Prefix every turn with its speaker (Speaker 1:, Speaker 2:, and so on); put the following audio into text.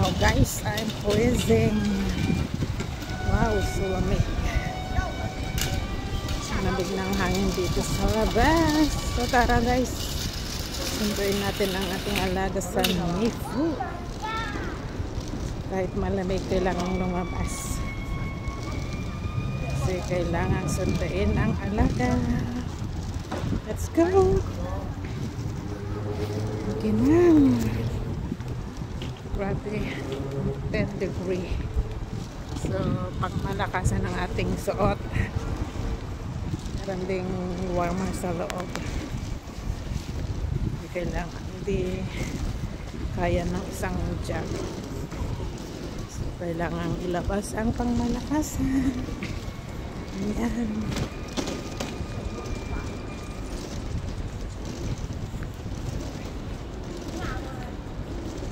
Speaker 1: Oh guys, I'm freezing. Wow, so lamig. Lamig ng hangin dito sa labas. So tara guys, sunduin natin ang ating alaga sa Mifu. Kahit malamig, kailangan lumabas. Kasi kailangan sunduin ang alaga. Let's go! Okay na. Grabe, 10 degree. So, pag malakasan ang ating suot, meron ding warmer sa loob. Hindi kaya ng isang jug. So, kailangan ilabas ang pangmalakasan. Ayan.